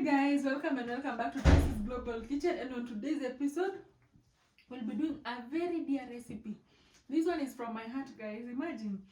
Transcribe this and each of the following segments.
guys, welcome back to Tracy's Global Kitchen, and on today's episode we'll be doing a very dear recipe. This one is from my heart, guys. Imagine,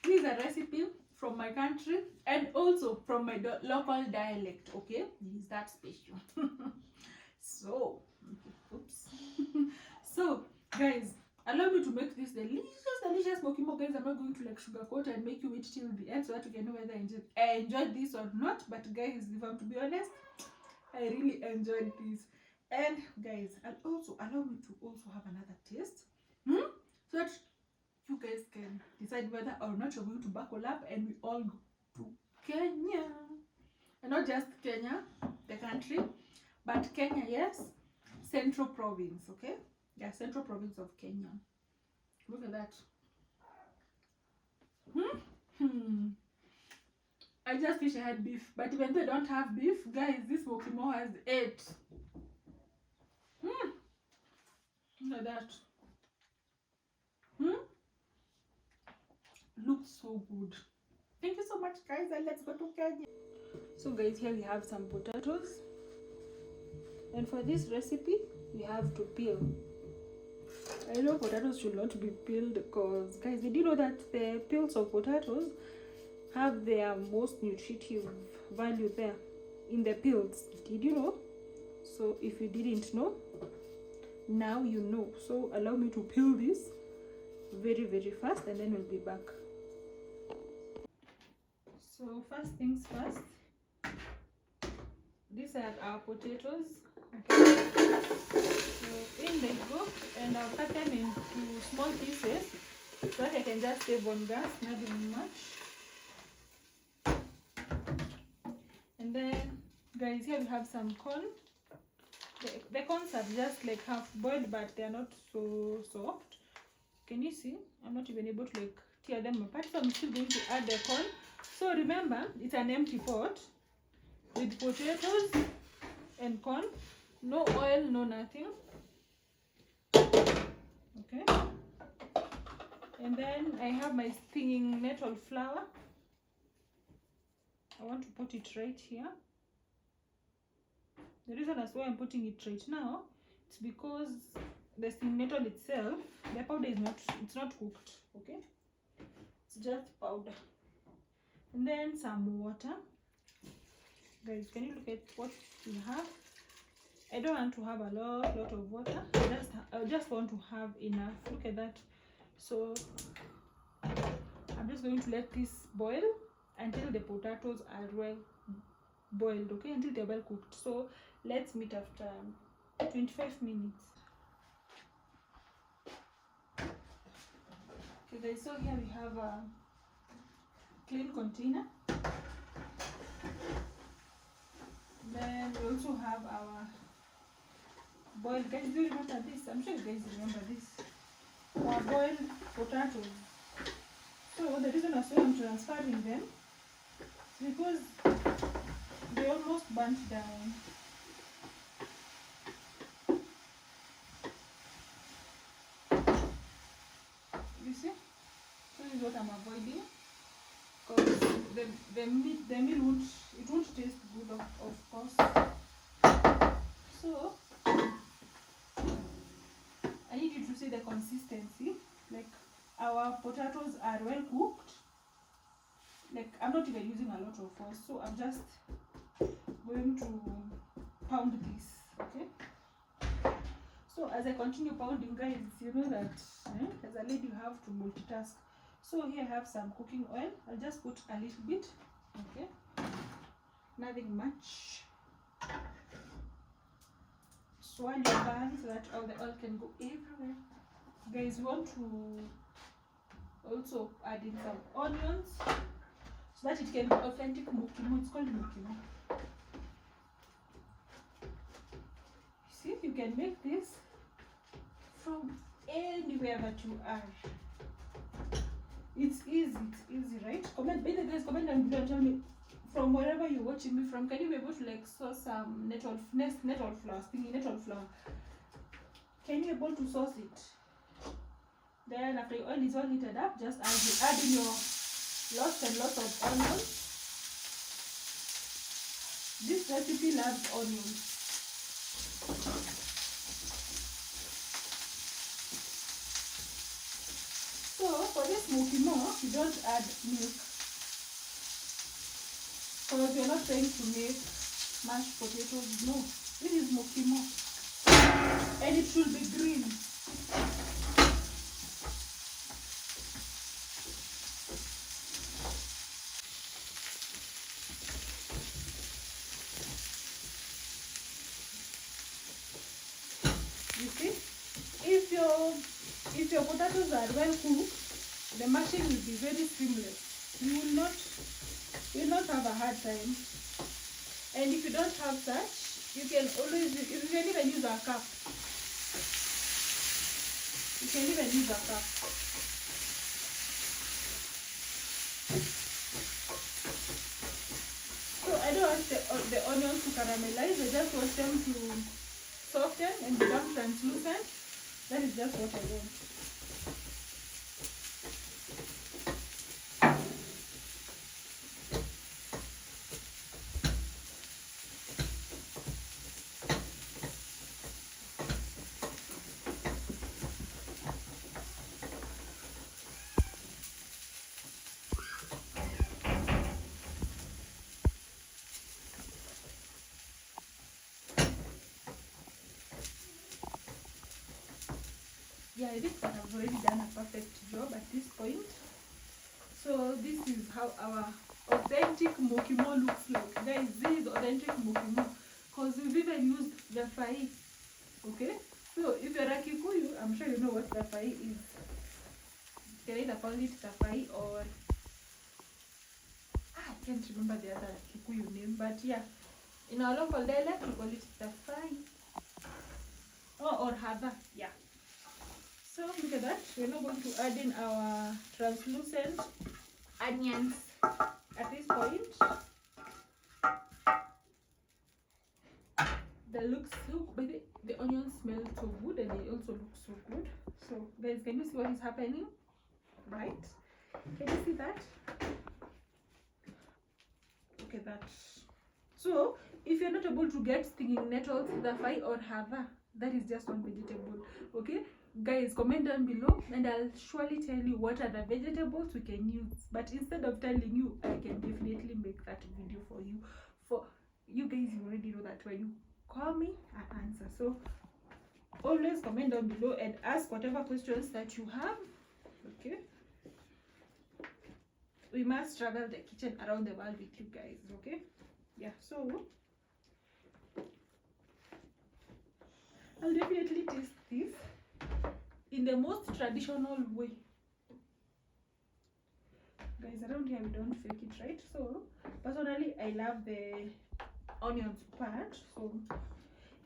this is a recipe from my country and also from my local dialect. Okay, this is that special. So so guys, allow me to make this delicious mukimo. Guys, I'm not going to like sugarcoat and make you wait till the end so that you can know whether I enjoyed this or not. But guys, if I'm to be honest, I really enjoyed this. And guys, and also allow me to also have another taste, so that you guys can decide whether or not you're going to buckle up and we all go to Kenya. And not just Kenya, the country, but Kenya, yes, Central Province, okay? Yeah, Central Province of Kenya. Look at that. I just wish I had beef, but even though I don't have beef, guys, this mukimo has 8. Look at that. Looks so good. Thank you so much, guys, and let's go to Kenya. So guys, here we have some potatoes, and for this recipe we have to peel. I know potatoes should not be peeled because, guys, did you know that the peels of potatoes have their most nutritive value there in the peels? Did you know? So if you didn't know, now you know. So allow me to peel this very fast, and then we'll be back. So first things first, these are our potatoes. Okay, so in they go, and I'll cut them into small pieces so that I can just save on gas, nothing much. And then, guys, here we have some corn. The corns are just like half boiled, but they are not so soft. Can you see? I'm not even able to like tear them apart, so I'm still going to add the corn. So remember, it's an empty pot with potatoes and corn. No oil, no nothing. Okay. And then I have my stinging nettle flour. I want to put it right here. The reason as why I'm putting it right now, it's because the stinging nettle itself, the powder is not cooked. Okay, it's just powder. And then some water. Guys, can you look at what we have? I don't want to have a lot of water. I just want to have enough. Look at that. So I'm just going to let this boil until the potatoes are well boiled, okay, until they're well cooked. So let's meet after 25 minutes. Okay guys, so here we have a clean container. Then we also have our boiled, guys, do you remember this? I'm sure you guys remember this. Our boiled potatoes. So the reason as why I'm transferring them is because they almost burnt down. You see? So this is what I'm avoiding, because the meal won't taste good, of course. So I need you to see the consistency. Like, our potatoes are well cooked. Like, I'm not even using a lot of force, so I'm just going to pound this. Okay, so as I continue pounding, guys, you know that as a lady you have to multitask. So here I have some cooking oil. I'll just put a little bit. Okay, nothing much. Swirl your pan so that all the oil can go everywhere. Guys, you want to also add in some onions so that it can be authentic mukimo. It's called mukimo. See, you can make this from anywhere that you are. It's easy, right? Comment, by the guys, comment down below and tell me from wherever you're watching me from, can you be able to like sauce some nettle flour, stinging nettle flour? Can you be able to sauce it? Then after your oil is all heated up, just add in your lots and lots of onions. This recipe loves onions. So for this mukimo, you don't add milk because you're not trying to make mashed potatoes. No, this is mukimo, and it should be green. You see, if your potatoes are well cooked, the mashing will be very seamless. You will not have a hard time. And if you don't have such, you can even use a cup. You can even use a cup. So I don't want the onions to caramelize. I just want them to soften and become translucent. That is just what I want. Yeah, I think I have already done a perfect job at this point. So this is how our authentic mukimo looks like. Guys, this is authentic mukimo because we've even used the fai. Okay? So if you're a Kikuyu, I'm sure you know what the fai is. You can either call it the fai or I can't remember the other Kikuyu name, but yeah. In our local dialect, we call it the fai. Oh, or hava, yeah. So look at that. We're now going to add in our translucent onions at this point. That looks so, but the onions smell so good and they also look so good. So guys, can you see what is happening? Right? Can you see that? Look at that. So if you're not able to get stinging nettles, the fai or hava, that is just one vegetable. Okay? Guys, comment down below and I'll surely tell you what are the vegetables we can use. But instead of telling you, I can definitely make that video for you. For you guys, you already know that when you call me, I answer. So always comment down below and ask whatever questions that you have. Okay? We must travel the kitchen around the world with you guys. Okay? Yeah, so I'll definitely taste this in the most traditional way. Guys, around here we don't fake it, right? So personally, I love the onions part. So,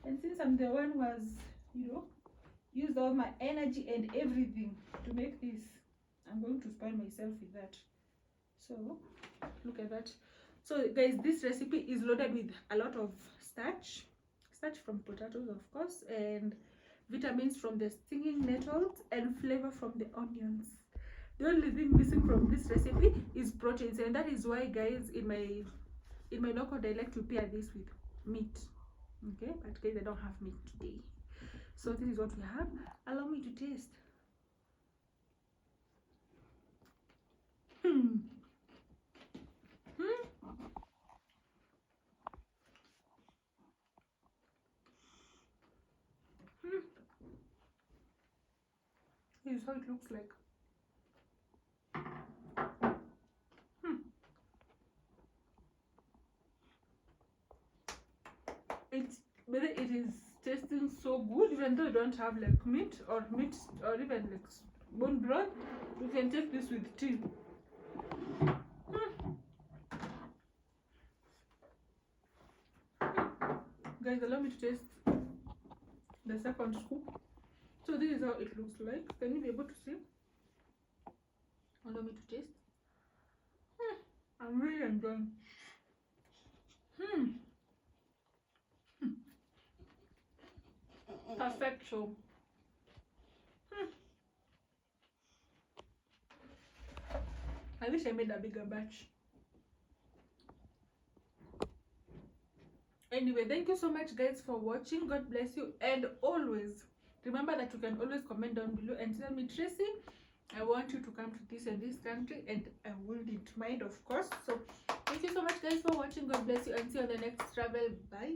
and since I'm the one who has, used all my energy and everything to make this, I'm going to spoil myself with that. So look at that. So guys, this recipe is loaded with a lot of starch from potatoes, of course, and vitamins from the stinging nettles and flavor from the onions. The only thing missing from this recipe is proteins, and that is why, guys, in my local dialect we pair this with meat. Okay, but guys, I don't have meat today, so this is what we have. Allow me to taste. This is how it looks like. It is tasting so good, even though you don't have like meat or even like bone broth. You can take this with tea. Guys, allow me to taste the second scoop. So this is how it looks like. Can you be able to see? Allow me to taste. I'm really enjoying. Perfection. I wish I made a bigger batch. Anyway, thank you so much guys for watching. God bless you, and always remember that you can always comment down below and tell me, Tracy, I want you to come to this and this country, and I wouldn't mind, of course. So thank you so much guys for watching. God bless you, and see you on the next travel. Bye.